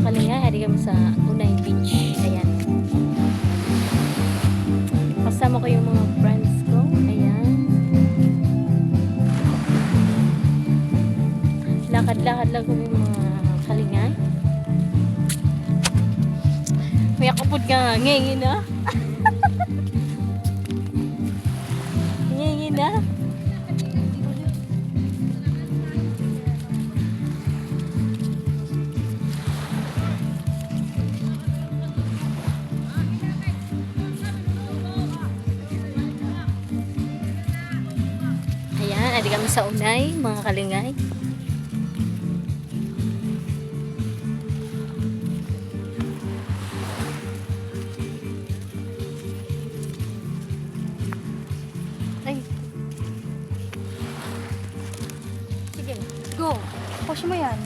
kalingay, hari kami sa Unay Beach. Ayan. Kasama ko yung mga friends ko. Ayan. Lakad-lakad lang kami mga kalingay. May akapod ka, ngingin na. Ngingin na. Ayan, adi kami sa Unay, mga kalingay. Ay. Sige, Go. Push mo yan.